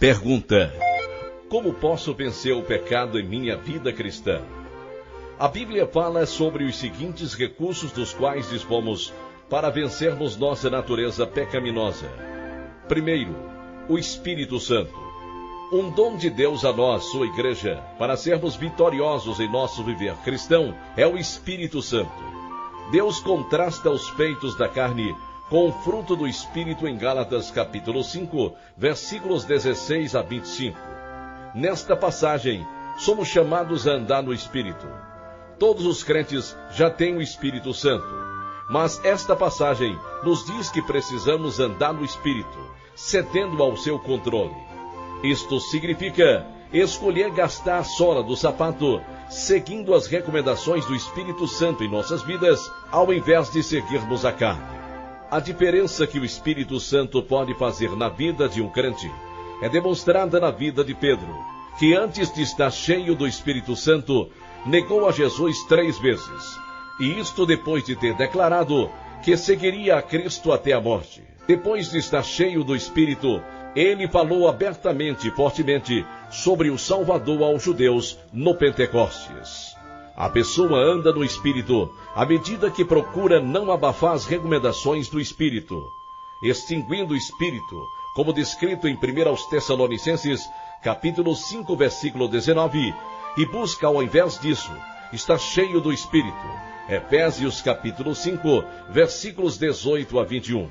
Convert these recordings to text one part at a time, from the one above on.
Pergunta: como posso vencer o pecado em minha vida cristã? A Bíblia fala sobre os seguintes recursos dos quais dispomos para vencermos nossa natureza pecaminosa. Primeiro, o Espírito Santo. Um dom de Deus a nós, sua igreja, para sermos vitoriosos em nosso viver cristão, é o Espírito Santo. Deus contrasta os feitos da carne com o fruto do Espírito em Gálatas capítulo 5, versículos 16 a 25. Nesta passagem, somos chamados a andar no Espírito. Todos os crentes já têm o Espírito Santo, mas esta passagem nos diz que precisamos andar no Espírito, cedendo ao seu controle. Isto significa escolher gastar a sola do sapato, seguindo as recomendações do Espírito Santo em nossas vidas, ao invés de seguirmos a carne. A diferença que o Espírito Santo pode fazer na vida de um crente é demonstrada na vida de Pedro, que antes de estar cheio do Espírito Santo, negou a Jesus 3 vezes, e isto depois de ter declarado que seguiria a Cristo até a morte. Depois de estar cheio do Espírito, ele falou abertamente e fortemente sobre o Salvador aos judeus no Pentecostes. A pessoa anda no Espírito à medida que procura não abafar as recomendações do Espírito, extinguindo o Espírito, como descrito em 1 Tessalonicenses, capítulo 5, versículo 19, e busca, ao invés disso, estar cheio do Espírito. Efésios, capítulo 5, versículos 18 a 21.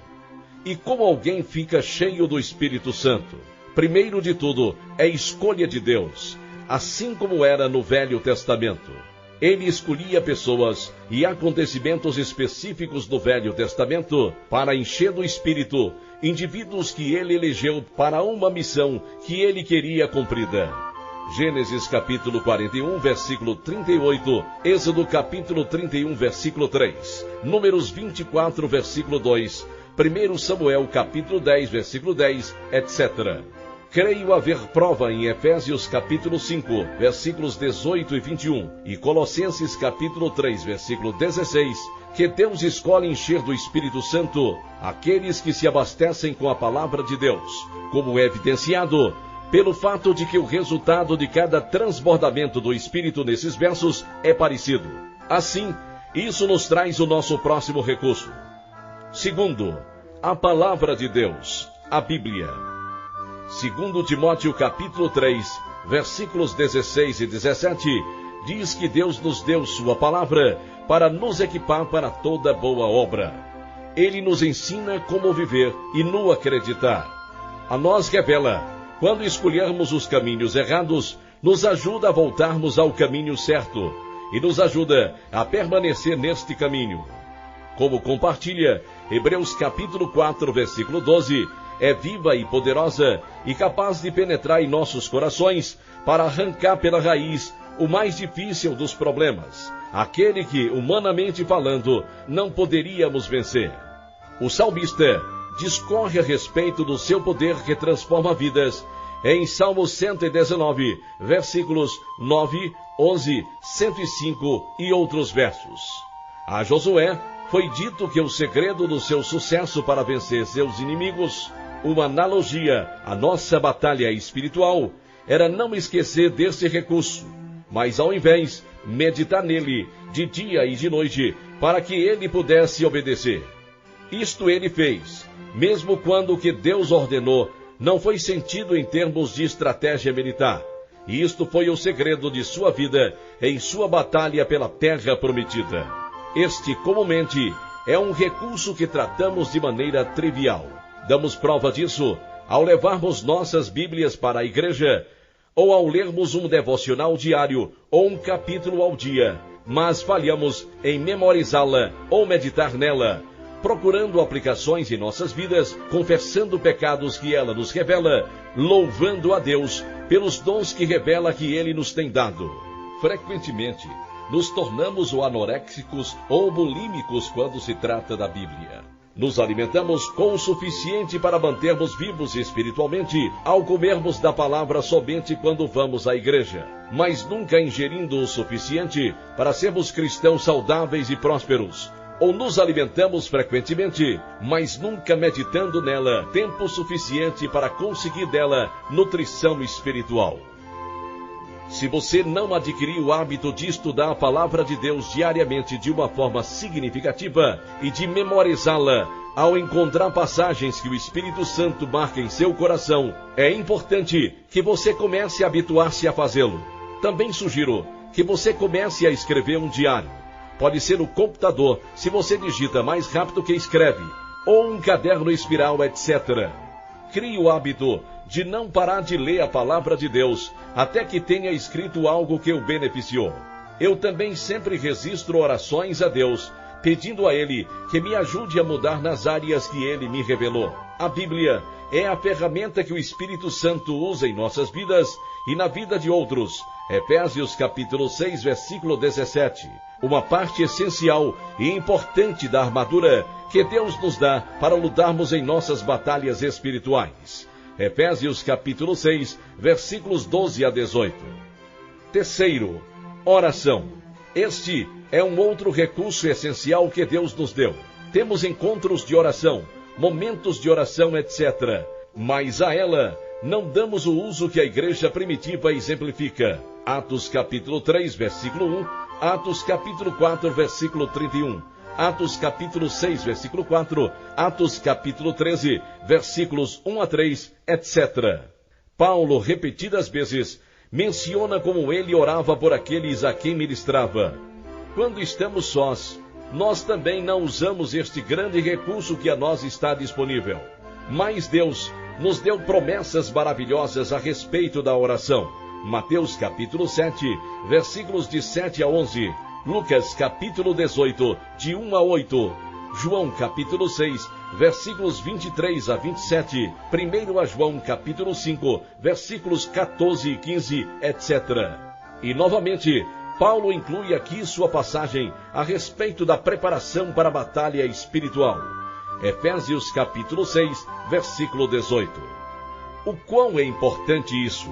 E como alguém fica cheio do Espírito Santo? Primeiro de tudo, é escolha de Deus, assim como era no Velho Testamento. Ele escolhia pessoas e acontecimentos específicos do Velho Testamento para encher do Espírito indivíduos que ele elegeu para uma missão que ele queria cumprida. Gênesis capítulo 41, versículo 38, Êxodo capítulo 31, versículo 3, Números 24, versículo 2, 1 Samuel capítulo 10, versículo 10, etc. Creio haver prova em Efésios capítulo 5, versículos 18 e 21, e Colossenses capítulo 3, versículo 16, que Deus escolhe encher do Espírito Santo aqueles que se abastecem com a palavra de Deus, como é evidenciado pelo fato de que o resultado de cada transbordamento do Espírito nesses versos é parecido. Assim, isso nos traz o nosso próximo recurso. Segundo, a palavra de Deus, a Bíblia. Segundo Timóteo capítulo 3, versículos 16 e 17, diz que Deus nos deu sua palavra para nos equipar para toda boa obra. Ele nos ensina como viver e no acreditar. A nós revela, quando escolhermos os caminhos errados, nos ajuda a voltarmos ao caminho certo e nos ajuda a permanecer neste caminho. Como compartilha, Hebreus capítulo 4, versículo 12, é viva e poderosa e capaz de penetrar em nossos corações para arrancar pela raiz o mais difícil dos problemas, aquele que, humanamente falando, não poderíamos vencer. O salmista discorre a respeito do seu poder que transforma vidas em Salmo 119, versículos 9, 11, 105 e outros versos. A Josué foi dito que o segredo do seu sucesso para vencer seus inimigos, uma analogia à nossa batalha espiritual, era não esquecer desse recurso, mas ao invés, meditar nele de dia e de noite, para que ele pudesse obedecer. Isto ele fez, mesmo quando o que Deus ordenou não foi sentido em termos de estratégia militar. E isto foi o segredo de sua vida em sua batalha pela terra prometida. Este, comumente, é um recurso que tratamos de maneira trivial. Damos prova disso ao levarmos nossas Bíblias para a igreja, ou ao lermos um devocional diário ou um capítulo ao dia, mas falhamos em memorizá-la ou meditar nela, procurando aplicações em nossas vidas, confessando pecados que ela nos revela, louvando a Deus pelos dons que revela que Ele nos tem dado. Frequentemente, nos tornamos ou anoréxicos ou bulímicos quando se trata da Bíblia. Nos alimentamos com o suficiente para mantermos vivos espiritualmente ao comermos da palavra somente quando vamos à igreja, mas nunca ingerindo o suficiente para sermos cristãos saudáveis e prósperos, ou nos alimentamos frequentemente, mas nunca meditando nela tempo suficiente para conseguir dela nutrição espiritual. Se você não adquirir o hábito de estudar a palavra de Deus diariamente de uma forma significativa e de memorizá-la, ao encontrar passagens que o Espírito Santo marca em seu coração, é importante que você comece a habituar-se a fazê-lo. Também sugiro que você comece a escrever um diário. Pode ser no computador, se você digita mais rápido que escreve, ou um caderno espiral, etc. Crie o hábito de não parar de ler a palavra de Deus até que tenha escrito algo que o beneficiou. Eu também sempre registro orações a Deus, pedindo a Ele que me ajude a mudar nas áreas que Ele me revelou. A Bíblia é a ferramenta que o Espírito Santo usa em nossas vidas e na vida de outros. Efésios capítulo 6, versículo 17. Uma parte essencial e importante da armadura que Deus nos dá para lutarmos em nossas batalhas espirituais. Efésios capítulo 6, versículos 12 a 18. Terceiro, oração. Este é um outro recurso essencial que Deus nos deu. Temos encontros de oração, momentos de oração, etc. Mas a ela não damos o uso que a igreja primitiva exemplifica. Atos capítulo 3, versículo 1, Atos capítulo 4, versículo 31, Atos capítulo 6, versículo 4, Atos capítulo 13, versículos 1 a 3, etc. Paulo, repetidas vezes, menciona como ele orava por aqueles a quem ministrava. Quando estamos sós, nós também não usamos este grande recurso que a nós está disponível. Mas Deus nos deu promessas maravilhosas a respeito da oração. Mateus capítulo 7, versículos de 7 a 11, Lucas capítulo 18, de 1 a 8, João capítulo 6, versículos 23 a 27, 1 João capítulo 5, versículos 14 e 15, etc. E novamente, Paulo inclui aqui sua passagem a respeito da preparação para a batalha espiritual. Efésios capítulo 6, versículo 18. O quão é importante isso?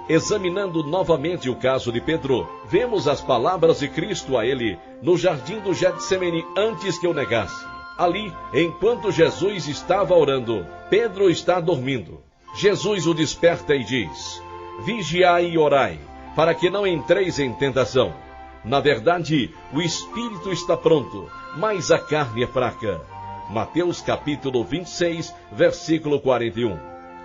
Examinando novamente o caso de Pedro, vemos as palavras de Cristo a ele no jardim do Getsemane antes que o negasse. Ali, enquanto Jesus estava orando, Pedro está dormindo. Jesus o desperta e diz: vigiai e orai, para que não entreis em tentação. Na verdade, o espírito está pronto, mas a carne é fraca. Mateus capítulo 26, versículo 41.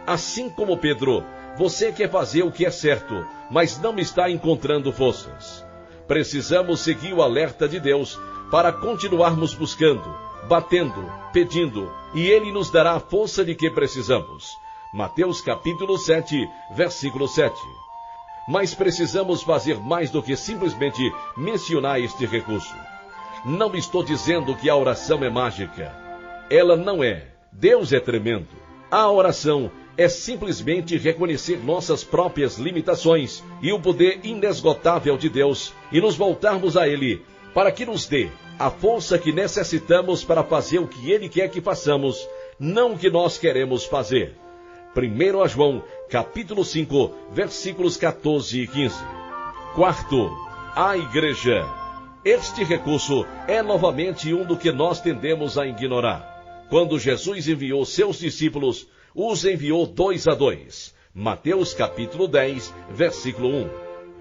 Assim como Pedro, você quer fazer o que é certo, mas não está encontrando forças. Precisamos seguir o alerta de Deus para continuarmos buscando, batendo, pedindo, e Ele nos dará a força de que precisamos. Mateus capítulo 7, versículo 7. Mas precisamos fazer mais do que simplesmente mencionar este recurso. Não estou dizendo que a oração é mágica. Ela não é. Deus é tremendo. A oração é simplesmente reconhecer nossas próprias limitações e o poder inesgotável de Deus e nos voltarmos a Ele para que nos dê a força que necessitamos para fazer o que Ele quer que façamos, não o que nós queremos fazer. 1 João, capítulo 5, versículos 14 e 15. Quarto, a igreja. Este recurso é novamente um do que nós tendemos a ignorar. Quando Jesus enviou seus discípulos, os enviou 2 a 2. Mateus capítulo 10, versículo 1.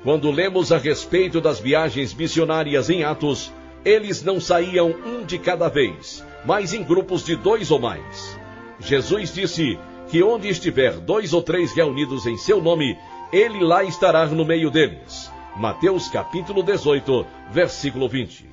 Quando lemos a respeito das viagens missionárias em Atos, eles não saíam um de cada vez, mas em grupos de 2 ou mais. Jesus disse que onde estiver 2 ou 3 reunidos em seu nome, Ele lá estará no meio deles. Mateus capítulo 18, versículo 20.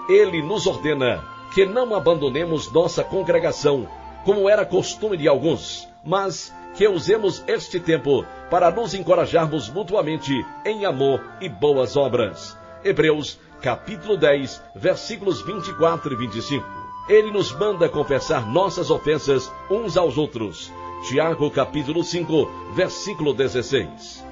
Ele nos ordena que não abandonemos nossa congregação, como era costume de alguns, mas que usemos este tempo para nos encorajarmos mutuamente em amor e boas obras. Hebreus, capítulo 10, versículos 24 e 25. Ele nos manda confessar nossas ofensas uns aos outros. Tiago, capítulo 5, versículo 16.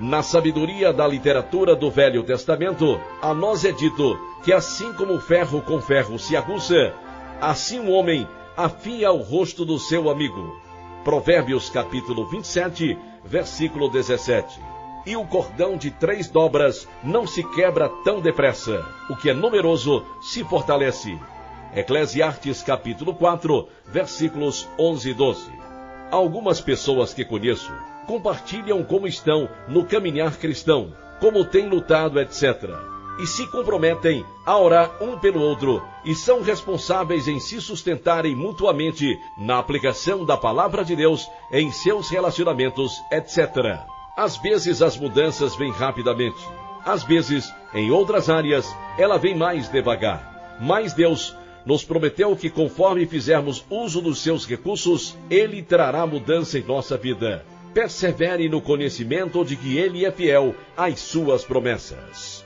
Na sabedoria da literatura do Velho Testamento, a nós é dito que assim como o ferro com ferro se aguça, assim o homem afia o rosto do seu amigo. Provérbios capítulo 27, versículo 17. e o cordão de 3 dobras não se quebra tão depressa. O que é numeroso se fortalece. Eclesiastes capítulo 4, versículos 11 e 12. Algumas pessoas que conheço compartilham como estão no caminhar cristão, como têm lutado, etc. E se comprometem a orar um pelo outro e são responsáveis em se sustentarem mutuamente na aplicação da palavra de Deus em seus relacionamentos, etc. Às vezes as mudanças vêm rapidamente. Às vezes, em outras áreas, ela vem mais devagar. Mas Deus nos prometeu que conforme fizermos uso dos seus recursos, Ele trará mudança em nossa vida. Persevere no conhecimento de que Ele é fiel às suas promessas.